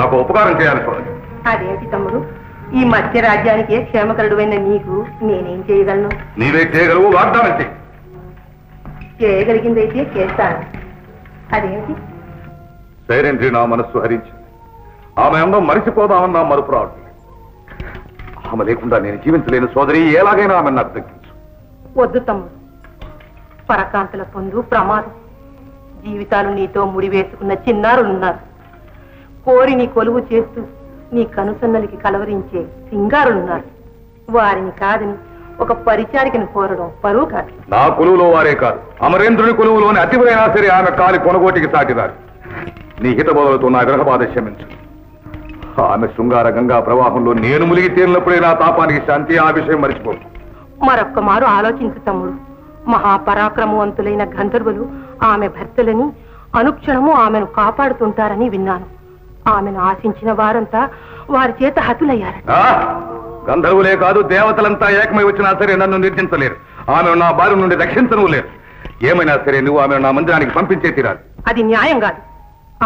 నాకు ఉపకారం చేయాలి సోదరి. అదేంటి తమ్ముడు, ఈ మధ్య రాజ్యానికి క్షేమకరుడువైన నీకు నేనేం చేయగలను? నీవే చేయగలవు, వాగ్దానం చేయి. చేయగలిగిందైతే చేస్తాను. అదేంటి? సైరేంద్రి నా మనస్సు హరించింది. ఆమె అందం మరిచిపోదామన్నా మరుపు రావట్లేదు. ఆమె లేకుండా నేను జీవించలేను సోదరి. ఎలాగైనా ఆమె నాకు దక్కించు. వద్దు తమ్ముడు, పరకాంతల పొందు ప్రమాదం. జీవితాలు నీతో ముడివేసుకున్న చిన్నారులున్నారు. కోరి నీ కొలువు చేస్తూ నీ కనుసన్నలికి కలవరించే సింగారులున్నారు. వారిని కాదని ఒక పరిచారికను కోరడం పరువు కాదు. నా కొలువులో వారే కాదు, అమరేంద్రుని కొలువులోని అతివరైనా సరే ఆమె కాలి కొనగోటికి సాటిదారు. నీ హితబోధలతో నా విరహబాధ క్షమించు. ఆమె శృంగార గంగా ప్రవాహంలో నేను మునిగి తేలినప్పుడే నా తాపానికి శాంతి. ఆ విషయం మరిచిపోను. మరొక్క మారు ఆలోచించు తమ్ముడు. మహాపరాక్రమవంతులైన గంధర్వులు ఆమె భర్తలని అనుక్షణము ఆమెను కాపాడుతుంటారని విన్నాను. ఆమెను ఆశించిన వారంతా వారి చేత హతులయ్యారు. గంధర్వులే కాదు, దేవతలంతా ఏకమై వచ్చినా సరే నన్ను నిర్జించలేరు. ఆమె నా బారి నుండి రక్షించను లేరు. ఏమైనా సరే నువ్వు ఆమెను నా మందిరానికి పంపించే తీరాలి. అది న్యాయం కాదు.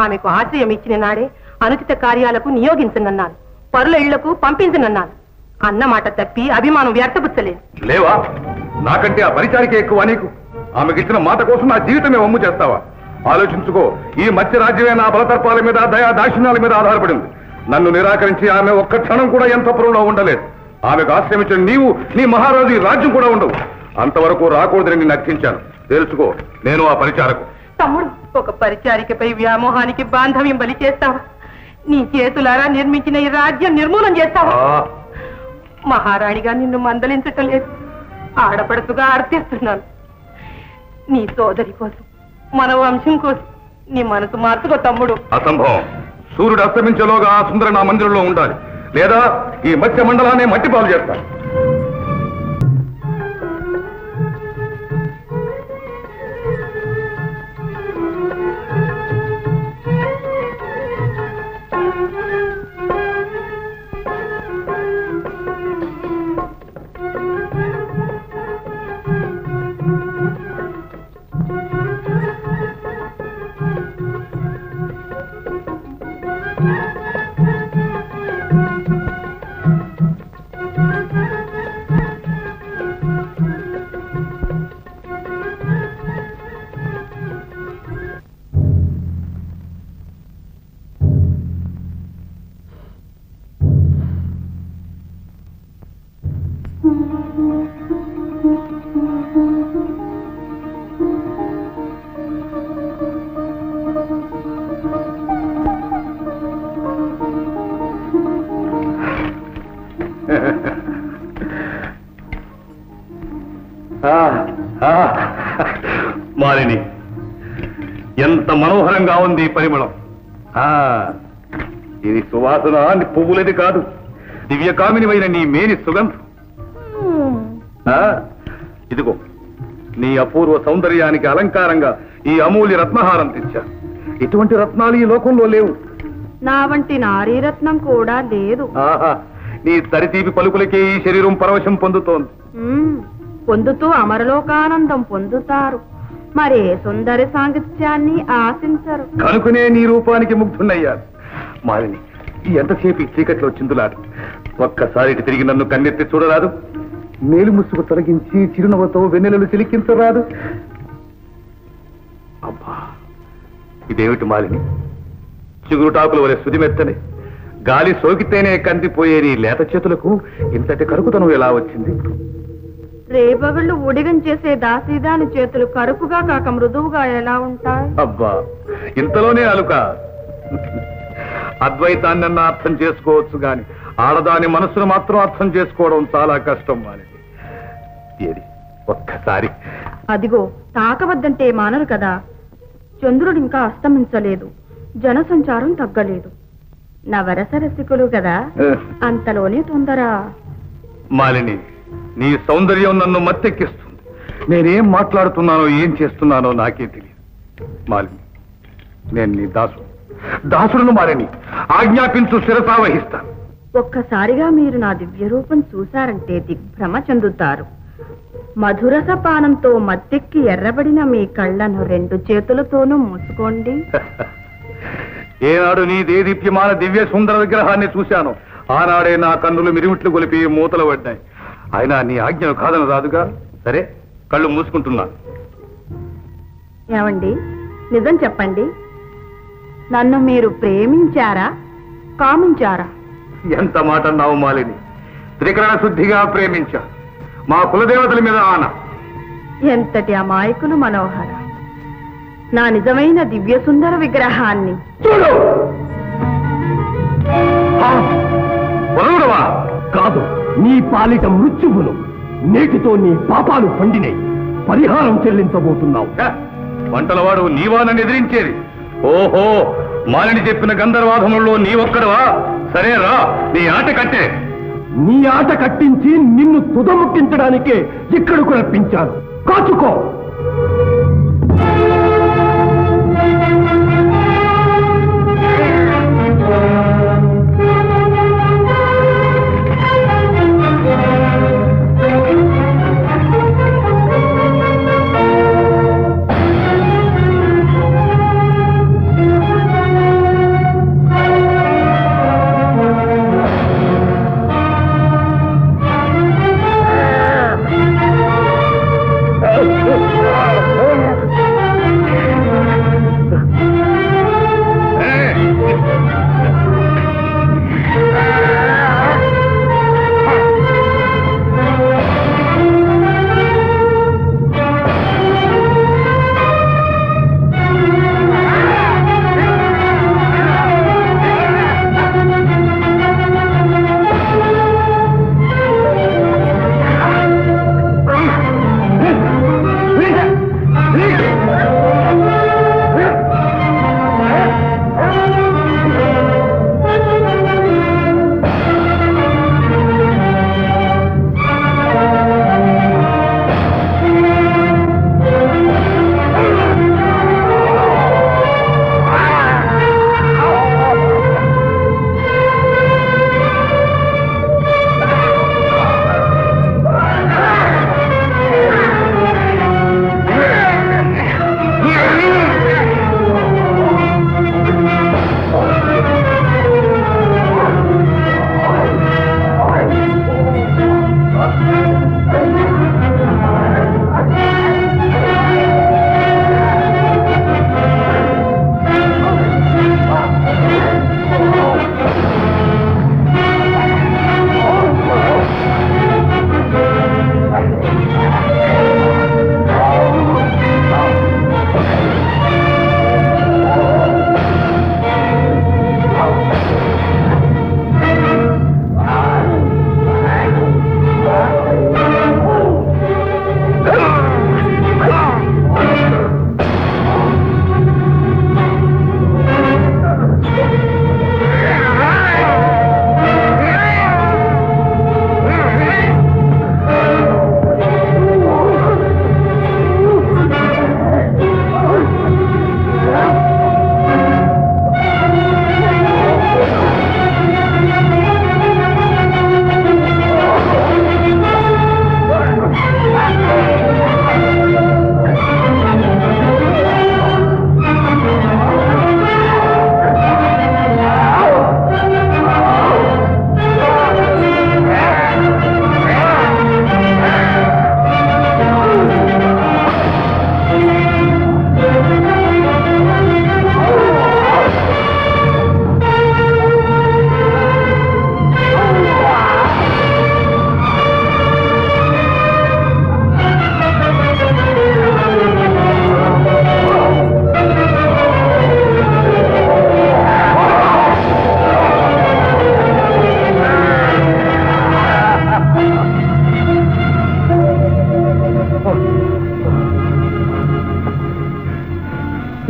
ఆమెకు ఆశ్రయం ఇచ్చిన నాడే అనుచిత కార్యాలకు నియోగించనన్నాను, పరుల ఇళ్లకు పంపించనన్నాను. అన్నమాట తప్పి అభిమానం వ్యర్థపుచ్చలేదు. లేవా? నాకంటే ఆ పరిచారికే ఎక్కువ నీకు. ఆమెకిచ్చిన మాట కోసం నా జీవితమే వమ్ము చేస్తావా? ఆలోచించుకో. ఈ మధ్య రాజ్యమే నా బలతర్పాల మీద, దయా దాక్షిణ్యాల మీద ఆధారపడింది. నన్ను నిరాకరించి ఆమె ఒక్క క్షణం కూడా ఎంతపురంలో ఉండలేదు. ఆమెకు ఆశ్రమించిన నీవు, నీ మహారాజు రాజ్యం కూడా ఉండవు. అంతవరకు రాకూడదని నేను నక్కించాను. తెలుసుకో, నేను ఆ పరిచారకు. తమ్ముడు, ఒక పరిచారికపై వ్యామోహానికి బాంధవ్యం బలి చేస్తావా? నీ చేతులారా నిర్మించిన ఈ రాజ్యం నిర్మూలన చేస్తావా? మహారాణిగా నిన్ను మందలించటం లేదు, ఆడపడుతుగా అర్థిస్తున్నాను. నీ సోదరి కోసం, మన వంశం కోసం నీ మనసు మార్చుకో తమ్ముడు. అసంభవం. సూర్యుడు అస్తమించేలోగా ఆ సుందర నా మందిరంలో ఉండాలి, లేదా ఈ మత్స్య మండలాన్ని మట్టిపాలు చేస్తాను. మాలిని, ఎంత మనోహరంగా ఉంది పరిమళం. ఇది సువాసన పువ్వులది కాదు, దివ్యకామినివైన నీ మేని సుగంధం. ఇదిగో నీ అపూర్వ సౌందర్యానికి అలంకారంగా ఈ అమూల్య రత్నహారం తెచ్చా. ఇటువంటి రత్నాలు ఈ లోకంలో లేవు. నా వంటి నారీ రత్నం కూడా లేదు. నీ తరితీపి పలుకులకే ఈ శరీరం పరవశం పొందుతోంది. పొందుతూ అమరలోకానందం పొందుతారు, మరే సుందరి సాంగత్యాన్ని ఆశించరు. కనుకనే నీ రూపానికి ముగ్ధున్నయ్యారు. మాలిని, ఎంతసేపు ఈ చీకట్లో చిందులాడు. ఒక్కసారి తిరిగి నన్ను కన్నెత్తి చూడరాదు? మేలు ముసుగు తొలగించి చిరునవ్వుతో వెన్నెలలు చిలికించరాదు? అబ్బా, ఇదేమిటి మాలిని? చిగురుటాకుల వలె సుదిమెత్తని గాలి సోకితేనే కందిపోయే నీ లేత చేతులకు ఇంతటి కరుకుతనం ఎలా వచ్చింది? రేపగళ్ళు ఊడిగం చేసే దాసీదాని చేతులు కరుకుగా కాక మృదువుగా ఎలా ఉంటాయి? అబ్బా, ఇంతలోనే అలుక. అద్వైతాన్నన్నా అర్థం చేసుకోవచ్చు గాని ఆడదాని మనసును మాత్రం అర్థం చేసుకోవడం చాలా కష్టం. మానేది ఏది ఒక్కసారి. అదిగో తాకవద్దంటే మానరు కదా. చంద్రుడు ఇంకా అస్తమించలేదు, జనసంచారం తగ్గలేదు. నవరస రసికులు కదా, అంతలోనే తొందర. మాలిని, నీ సౌందర్యం నన్ను మత్తెక్కిస్తుంది. నేనేం మాట్లాడుతున్నానో ఏం చేస్తున్నానో నాకే తెలియదు. మాలిని, నేను నీ దాసుడును. మాలిని, ఆజ్ఞాపించు, శిరసావహిస్తాను. ఒక్కసారిగా మీరు నా దివ్య రూపం చూశారంటే దిగ్భ్రమ చెందుతారు. మధురస పానంతో మత్తెక్కి ఎర్రబడిన మీ కళ్ళను రెండు చేతులతోనూ మూసుకోండి. ఏనాడు నీ దేదీప్యమాన దివ్య సుందర విగ్రహాన్ని చూశాను ఆనాడే నా కన్నులు మిరిమిట్లు గొలిపి మూతలు పడ్డాయి. అయినా నీ ఆజ్ఞను కాదన రాదుగా. సరే, కళ్ళు మూసుకుంటున్నా. ఏమండి, నిజం చెప్పండి, నన్ను మీరు ప్రేమించారా కామించారా? ఎంత మాట అన్నావు మాలిని. త్రికరణ శుద్ధిగా ప్రేమించా. మా కులదేవతల మీద ఆన. ఎంతటి అమాయకులు మనోహర. నా నిజమైన దివ్య సుందర విగ్రహాన్ని చూడు. కాదు, నీ పాలిట మృత్యువును. నేటితో నీ పాపాలు పండినై పరిహారం చెల్లించబోతున్నావు. వంటలవాడు నీవా నన్ను ఎదిరించేది? ఓహో, మాలిని చెప్పిన గంధర్వాధముల్లో నీ ఒక్కడవా? సరే రా, నీ ఆట కట్టే. నీ ఆట కట్టించి నిన్ను తుదముట్టించడానికే ఇక్కడకు రప్పించాను. కాచుకో.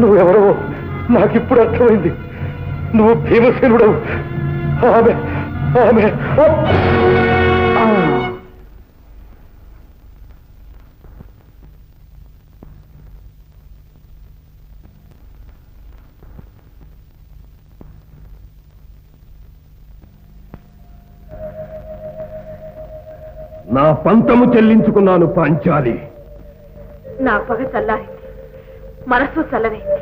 నువ్వెవరో నాకిప్పుడు అర్థమైంది. నువ్వు భీమసేనుడవు. ఆమె ఆమె నా పంతము చెల్లించుకున్నాను పాంచాలి. నా పగ చల్లారింది, మనసు చల్లరైంది.